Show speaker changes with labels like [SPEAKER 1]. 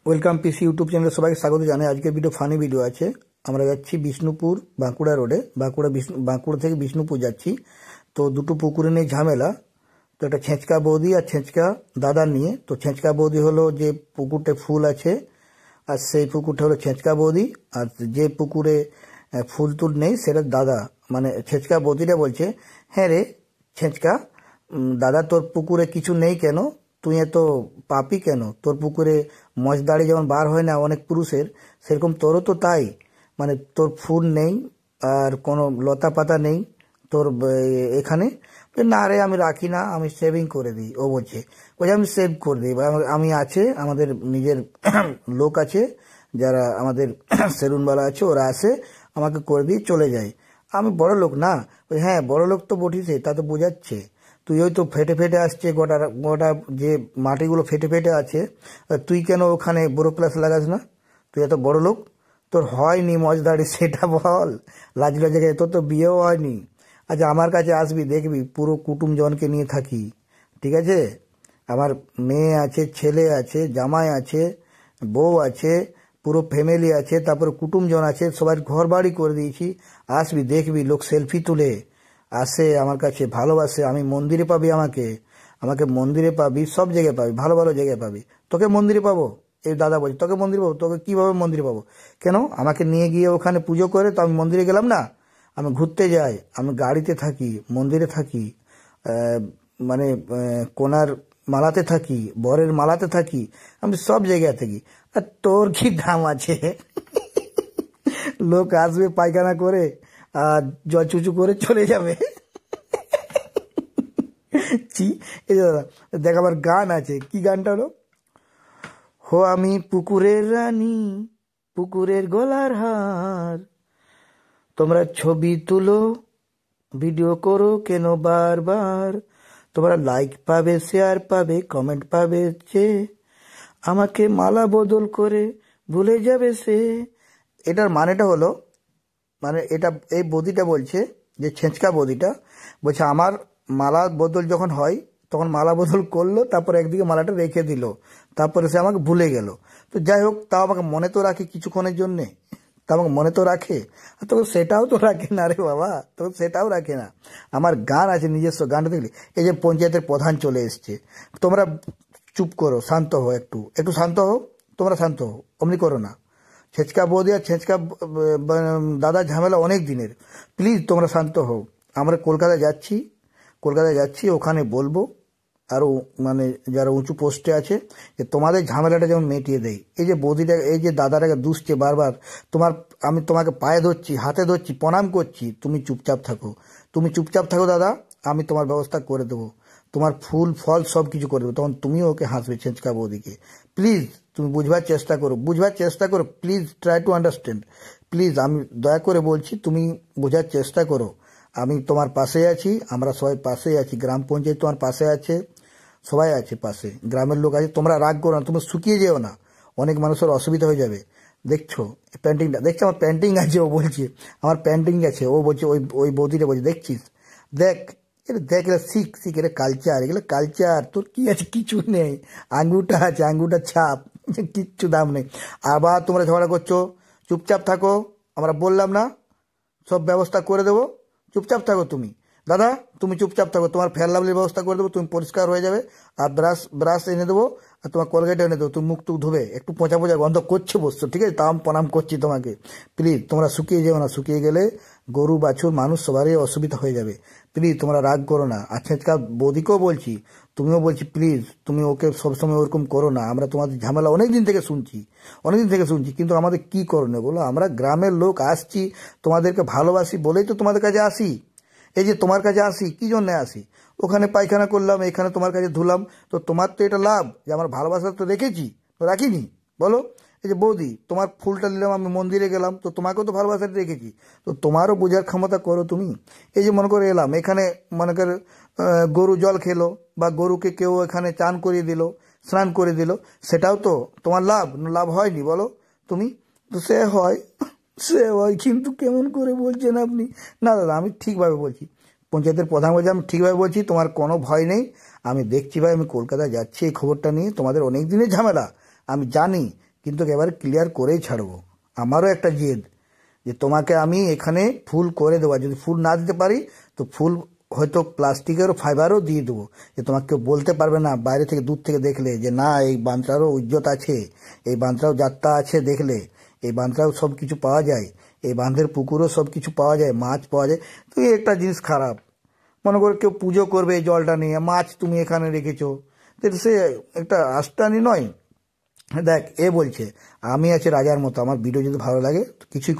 [SPEAKER 1] Welcome পিসি YouTube চ্যানেলে সবাইকে স্বাগত জানাই। আজকের ভিডিও ফানি ভিডিও আছে। আমরা যাচ্ছি বিষ্ণুপুর বাঁকুড়া রোডে, বাঁকুড়া থেকে বিষ্ণুপুর যাচ্ছি। তো দুটো পুকুরে নিয়ে ঝামেলা। তো একটা ছেঁচকা বৌদি আর ছেঁচকা দাদা নিয়ে। তো ছেঁচকা বৌদি হলো যে পুকুরটা ফুল আছে, আর সেই পুকুরটা হলো ছেঁচকা বৌদি। আর যে পুকুরে ফুল টুল নেই সেটা দাদা, মানে ছেঁচকা বৌদিটা বলছে, হ্যাঁ রে ছেঁচকা দাদা, তোর পুকুরে কিছু নেই কেন? তুই এত পাপি কেন? তোর পুকুরে মশদাড়ি যেমন বার হয় না অনেক পুরুষের, সেরকম তোরও তো তাই। মানে তোর ফুল নেই আর কোনো লতা পাতা নেই তোর এখানে। না রে আমি রাখি না, আমি সেভিং করে দিই। ও বলছে আমি সেভ করে দিই, আমি আছে আমাদের নিজের লোক আছে যারা আমাদের সেলুনওয়ালা আছে, ওরা আসে আমাকে করে দিয়ে চলে যায়। আমি বড় লোক না? হ্যাঁ বড় লোক তো বটিসে, তা তো বোঝাচ্ছে। তুই ওই তো ফেটে ফেটে আসছে গোটা গোটা, যে মাটিগুলো ফেটে ফেটে আছে, তুই কেন ওখানে বড় ক্লাস লাগাস না? তুই এত বড় লোক, তোর হয়নি মজদাড়ি সেটা বল। লাজ লজ্জা, তোর তো বিয়েও হয়নি। আচ্ছা আমার কাছে আসবি, দেখবি পুরো কুটুমজনকে নিয়ে থাকি, ঠিক আছে? আমার মেয়ে আছে, ছেলে আছে, জামাই আছে, বউ আছে, পুরো ফ্যামিলি আছে, তারপরে কুটুমজন আছে, সবাই ঘর বাড়ি করে দিয়েছি। আসবি দেখবি, লোক সেলফি তুলে আসে আমার কাছে, ভালোবাসে। আমি মন্দিরে পাবি আমাকে, আমাকে মন্দিরে পাবি, সব জায়গায় পাবি, ভালো ভালো জায়গায় পাবি। তোকে মন্দিরে পাবো? এই দাদা বলছি তোকে মন্দিরে পাবো? তোকে কিভাবে মন্দিরে পাবো? কেন আমাকে নিয়ে গিয়ে ওখানে পুজো করে তো আমি মন্দিরে গেলাম না? আমি ঘুরতে যাই, আমি গাড়িতে থাকি, মন্দিরে থাকি, মানে কোনার মালাতে থাকি, বরের মালাতে থাকি, আমি সব জায়গায় থাকি। আর তোর কি দাম আছে? লোক আসবে পায়খানা করে আর জল চুচু করে চলে যাবে। এই যে দাদা দেখ, আমার গান আছে। কি গানটা হলো? হো আমি পুকুরের রানী, পুকুরের গলার হার, তোমরা ছবি তুলো, ভিডিও করো কেন বারবার? তোমরা লাইক পাবে, শেয়ার পাবে, কমেন্ট পাবে, যে আমাকে মালা বদল করে ভুলে যাবে সে। এটার মানেটা হলো, মানে এটা এই বৌদিটা বলছে, যে ছেঁচকা বৌদিটা বলছে আমার মালা বদল যখন হয় তখন মালা বদল করলো, তারপর একদিকে মালাটা রেখে দিল, তারপরে সে আমাকে ভুলে গেল। তো যাই হোক, তাও আমাকে মনে তো রাখে কিছুক্ষণের জন্যে, তা আমাকে মনে তো রাখে। তো সেটাও তো রাখে না রে বাবা, তো সেটাও রাখে না। আমার গান আছে নিজস্ব, গানটা দেখলি। এই যে পঞ্চায়েতের প্রধান চলে এসছে, তোমরা চুপ করো, শান্ত হও, একটু একটু শান্ত হও, তোমরা শান্ত হও, অমনি করো না। ছেঁচকা বৌদি আর ছেঁচকা দাদা ঝামেলা অনেক দিনের, প্লিজ তোমরা শান্ত হও। আমরা কলকাতায় যাচ্ছি, কলকাতায় যাচ্ছি, ওখানে বলবো আরও, মানে যারা উঁচু পোস্টে আছে, যে তোমাদের ঝামেলাটা যেমন মিটিয়ে দেয়। এই যে বৌদিটা, এই যে দাদাটাকে দুষছে বারবার, আমি তোমাকে পায়ে ধরছি, হাতে ধরছি, প্রণাম করছি, তুমি চুপচাপ থাকো, তুমি চুপচাপ থাকো দাদা, আমি তোমার ব্যবস্থা করে দেবো, তোমার ফুল ফল সব কিছু করে দেবো। তখন তুমিও ওকে হাসবে, ছেঁচকা বৌদিকে। প্লিজ তুমি বুঝবার চেষ্টা করো, বুঝবার চেষ্টা করো, please try to understand. Please আমি দয়া করে বলছি, তুমি বোঝার চেষ্টা করো। আমি তোমার পাশে আছি, আমরা সবাই পাশে আছি, গ্রাম পঞ্চায়েত তোমার পাশে আছে, সবাই আছে পাশে, গ্রামের লোক আছে। তোমরা রাগ করো না, তোমরা শুকিয়ে যেও না, অনেক মানুষের অসুবিধা হয়ে যাবে। দেখছো প্যান্টিংটা, দেখছো আমার প্যান্টিং আছে, ও বলছে আমার প্যান্টিং আছে, ও বলছে ওই ওই বৌদিটা বলছে দেখছিস, দেখ এটা দেখ, এটা শিখ শিখ, এটা কালচার, এগুলো কালচার। তোর কি আছে? কিছু নেই, আঙ্গুটা আছে, আঙ্গুটার ছাপ, কিচ্ছু দাম নেই। আবার তোমরা ঝগড়া করছো, চুপচাপ থাকো, আমরা বললাম না সব ব্যবস্থা করে দেবো, চুপচাপ থাকো তুমি। দাদা তুমি চুপচাপ থাকো, তোমার ফেয়ার লাভলির ব্যবস্থা করে দেবো, তুমি পরিষ্কার হয়ে যাবে। আর ব্রাশ ব্রাশ এনে দেবো, আর তোমার কলগেট এনে দেবো, তুমি মুখ টুক ধুবে, একটু পচা পচা গন্ধ করছে বসছো, ঠিক আছে? তাও আমি প্রণাম করছি তোমাকে। প্লিজ তোমরা শুকিয়ে যেও না, শুকিয়ে গেলে গরু বাছুর মানুষ সবারই অসুবিধা হয়ে যাবে। প্লিজ তোমরা রাগ করো না। আর ছেঁচকা বৌদিকেও বলছি, তুমিও বলছি, প্লিজ তুমি ওকে সবসময় ওরকম করো না। আমরা তোমাদের ঝামেলা অনেকদিন থেকে শুনছি, অনেকদিন থেকে শুনছি, কিন্তু আমাদের কি করণীয় বলো? আমরা গ্রামের লোক আসছি, তোমাদেরকে ভালোবাসি বলেই তো তোমাদের কাছে আসি। এই যে তোমার কাছে আসি, কি জন্য আসি? ওখানে পায়খানা করলাম, এখানে তোমার কাছে ধুলাম, তো তোমার তো এটা লাভ যে আমার ভালোবাসা তো রেখেছি, তো রাখিনি বলো? এই যে বৌদি তোমার ফুলটা নিলাম, আমি মন্দিরে গেলাম, তো তোমাকেও তো ভালোবাসাটা রেখেছি, তো তোমারও বোঝার ক্ষমতা করো তুমি। এই যে মনে করে এলাম এখানে, মনে করে গরু জল খেলো, বা গরুকে কেউ এখানে চান করিয়ে দিল, স্নান করে দিল, সেটাও তো তোমার লাভ, লাভ হয়নি বলো তুমি? তো সে হয়, সে হয়, কিন্তু কেমন করে বলছেন আপনি? না দাদা আমি ঠিকভাবে বলছি, পঞ্চায়েতের প্রধান বলছে আমি ঠিকভাবে বলছি, তোমার কোনো ভয় নেই। আমি দেখছি ভাই, আমি কলকাতায় যাচ্ছি এই খবরটা নিয়ে, তোমাদের অনেক দিনের ঝামেলা আমি জানি, কিন্তু এবার ক্লিয়ার করেই ছাড়বো। আমারও একটা জেদ যে তোমাকে আমি এখানে ফুল করে দেবো, যদি ফুল না দিতে পারি তো ফুল হয়তো প্লাস্টিকেরও ফাইবারও দিয়ে দেবো, যে তোমাকে কেউ বলতে পারবে না বাইরে থেকে দূর থেকে দেখলে যে না এই বাঁধটারও ইজ্জত আছে, এই বাঁধটাও যাত্রা আছে, দেখলে এই বাঁধটাও সব কিছু পাওয়া যায়, এই বাঁধের পুকুরও সব কিছু পাওয়া যায়, মাছ পাওয়া যায়। তো এই একটা জিনিস খারাপ, মনে করো কেউ পুজো করবে এই জলটা নিয়ে, মাছ তুমি এখানে রেখেছো, তো সে একটা আস্তানি নয়। দেখ, এ বলছে আমি আছি রাজার মতো, আমার ভিডিও যদি ভালো লাগে তো কিছুই